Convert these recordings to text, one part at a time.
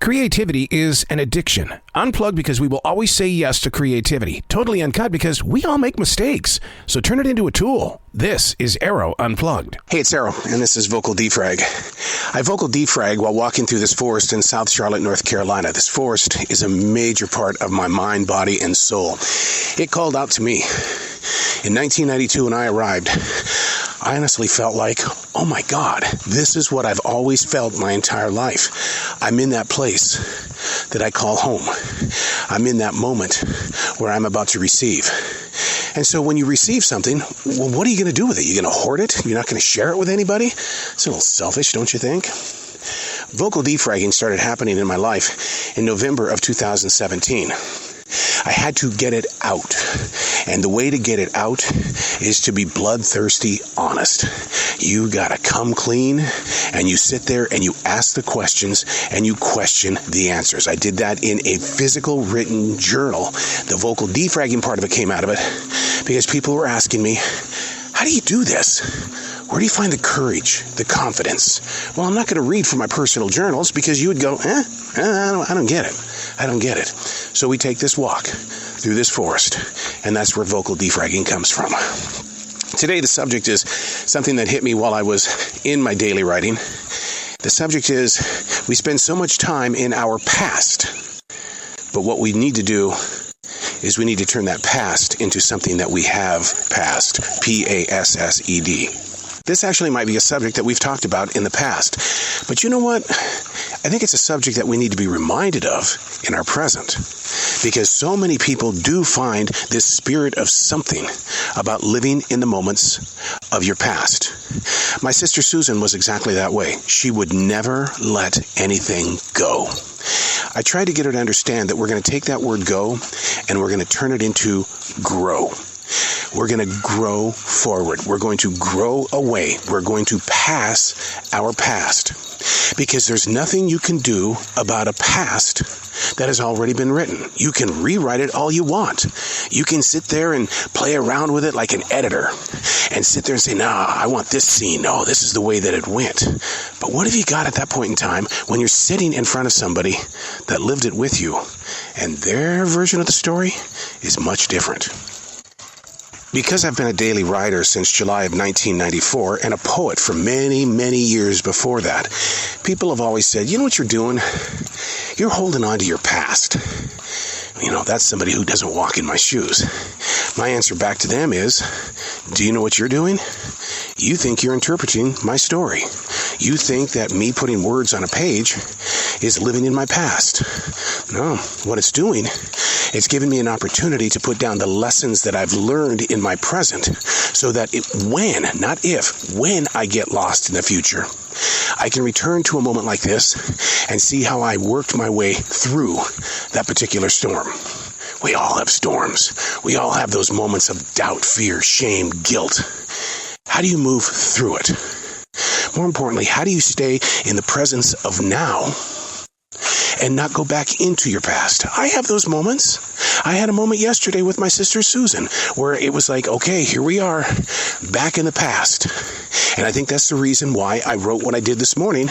Creativity is an addiction. Unplugged because we will always say yes to creativity. Totally Uncut because we all make mistakes. So turn it into a tool. This is Arroe Unplugged. Hey, it's Arroe, and this is vocal defrag. I vocal defrag while walking through this forest in South Charlotte, North Carolina. This forest is a major part of my mind, body, and soul. It called out to me. In 1992, when I arrived, I honestly felt like, oh my God, this is what I've always felt my entire life. I'm in that place that I call home. I'm in that moment where I'm about to receive. And so when you receive something, well, what are you going to do with it? You're going to hoard it? You're not going to share it with anybody? It's a little selfish, don't you think? Vocal defragging started happening in my life in November of 2017. I had to get it out. And the way to get it out is to be bloodthirsty honest. You gotta come clean, and you sit there and you ask the questions and you question the answers. I did that in a physical written journal. The vocal defragging part of it came out of it because people were asking me, how do you do this? Where do you find the courage, the confidence? Well, I'm not going to read from my personal journals because you would go, I don't get it. I don't get it. So we take this walk through this forest, and that's where vocal defragging comes from. Today, the subject is something that hit me while I was in my daily writing. The subject is we spend so much time in our past, but what we need to do is we need to turn that past into something that we have passed, P-A-S-S-E-D. This actually might be a subject that we've talked about in the past. But you know what? I think it's a subject that we need to be reminded of in our present. Because so many people do find this spirit of something about living in the moments of your past. My sister Susan was exactly that way. She would never let anything go. I tried to get her to understand that we're going to take that word go and we're going to turn it into grow. We're going to grow forward. We're going to grow away. We're going to pass our past. Because there's nothing you can do about a past that has already been written. You can rewrite it all you want. You can sit there and play around with it like an editor and sit there and say, nah, I want this scene. No, this is the way that it went. But what have you got at that point in time when you're sitting in front of somebody that lived it with you and their version of the story is much different? Because I've been a daily writer since July of 1994 and a poet for many, many years before that, people have always said, you know what you're doing? You're holding on to your past. You know, that's somebody who doesn't walk in my shoes. My answer back to them is, do you know what you're doing? You think you're interpreting my story. You think that me putting words on a page is living in my past. No, what it's doing, it's giving me an opportunity to put down the lessons that I've learned in my present so that when I get lost in the future, I can return to a moment like this and see how I worked my way through that particular storm. We all have storms. We all have those moments of doubt, fear, shame, guilt. How do you move through it? More importantly, how do you stay in the presence of now and not go back into your past? I have those moments. I had a moment yesterday with my sister Susan where it was like, okay, here we are back in the past. And I think that's the reason why I wrote what I did this morning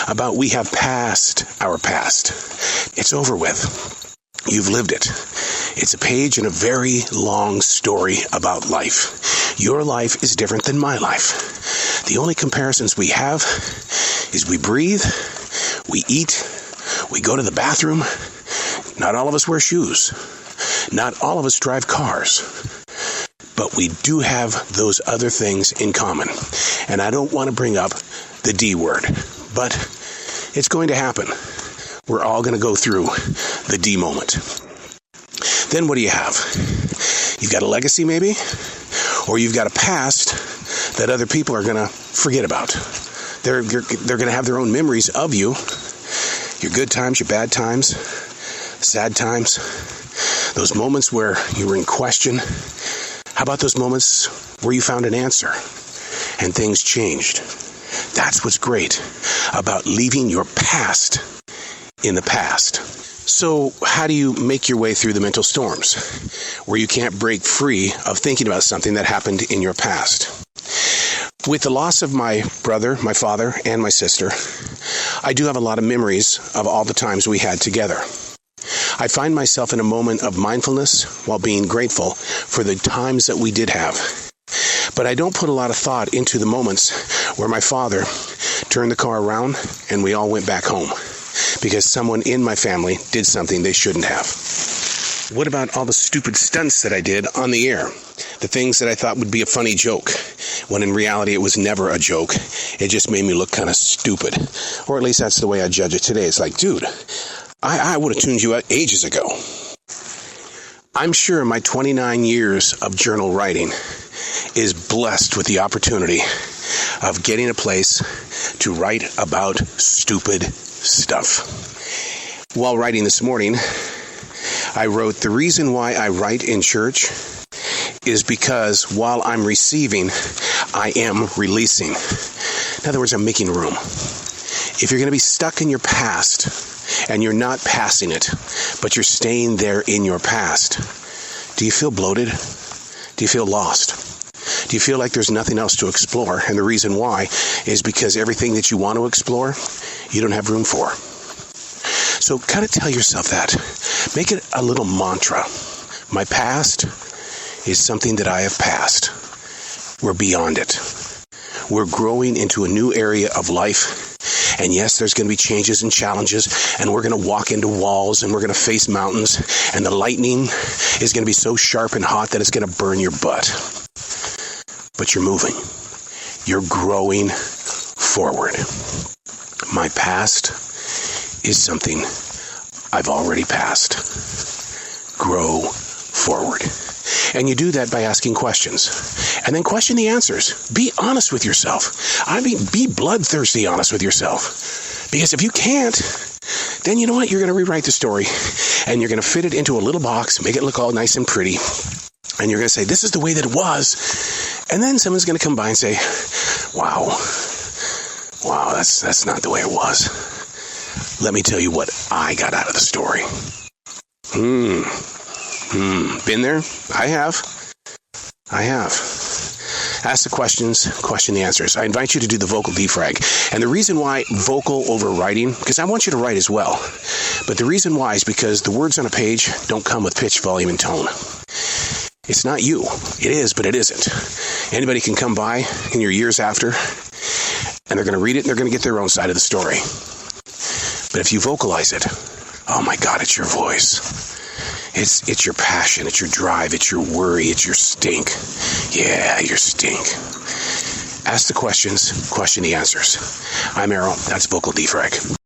about we have passed our past. It's over with. You've lived it. It's a page in a very long story about life. Your life is different than my life. The only comparisons we have is we breathe, we eat, we go to the bathroom. Not all of us wear shoes. Not all of us drive cars. But we do have those other things in common. And I don't want to bring up the D word, but it's going to happen. We're all going to go through the D moment. Then what do you have? You've got a legacy maybe, or you've got a past that other people are going to forget about. They're going to have their own memories of you, your good times, your bad times, sad times, those moments where you were in question. How about those moments where you found an answer and things changed? That's what's great about leaving your past in the past. So how do you make your way through the mental storms where you can't break free of thinking about something that happened in your past? With the loss of my brother, my father, and my sister, I do have a lot of memories of all the times we had together. I find myself in a moment of mindfulness while being grateful for the times that we did have. But I don't put a lot of thought into the moments where my father turned the car around and we all went back home because someone in my family did something they shouldn't have. What about all the stupid stunts that I did on the air? The things that I thought would be a funny joke, when in reality it was never a joke. It just made me look kind of stupid. Or at least that's the way I judge it today. It's like, dude, I would have tuned you out ages ago. I'm sure my 29 years of journal writing is blessed with the opportunity of getting a place to write about stupid stuff. While writing this morning, I wrote, the reason why I write in church is because while I'm receiving, I am releasing. In other words, I'm making room. If you're going to be stuck in your past and you're not passing it, but you're staying there in your past, do you feel bloated? Do you feel lost? Do you feel like there's nothing else to explore? And the reason why is because everything that you want to explore, you don't have room for. So kind of tell yourself that. Make it a little mantra. My past is something that I have passed. We're beyond it. We're growing into a new area of life. And yes, there's going to be changes and challenges, and we're going to walk into walls, and we're going to face mountains, and the lightning is going to be so sharp and hot that it's going to burn your butt. But you're moving. You're growing forward. My past is something I've already passed. Grow forward. And you do that by asking questions. And then question the answers. Be honest with yourself. I mean, be bloodthirsty honest with yourself. Because if you can't, then you know what? You're going to rewrite the story. And you're going to fit it into a little box, make it look all nice and pretty. And you're going to say, this is the way that it was. And then someone's going to come by and say, wow, that's not the way it was. Let me tell you what I got out of the story. Been there? I have. Ask the questions, question the answers. I invite you to do the vocal defrag. And the reason why vocal over writing, because I want you to write as well. But the reason why is because the words on a page don't come with pitch, volume, and tone. It's not you. It is, but it isn't. Anybody can come by in your years after, and they're going to read it, and they're going to get their own side of the story. But if you vocalize it, oh my God, it's your voice. It's your passion, it's your drive, it's your worry, it's your stink. Yeah, your stink. Ask the questions, question the answers. I'm Arroe. That's Vocal Defrag.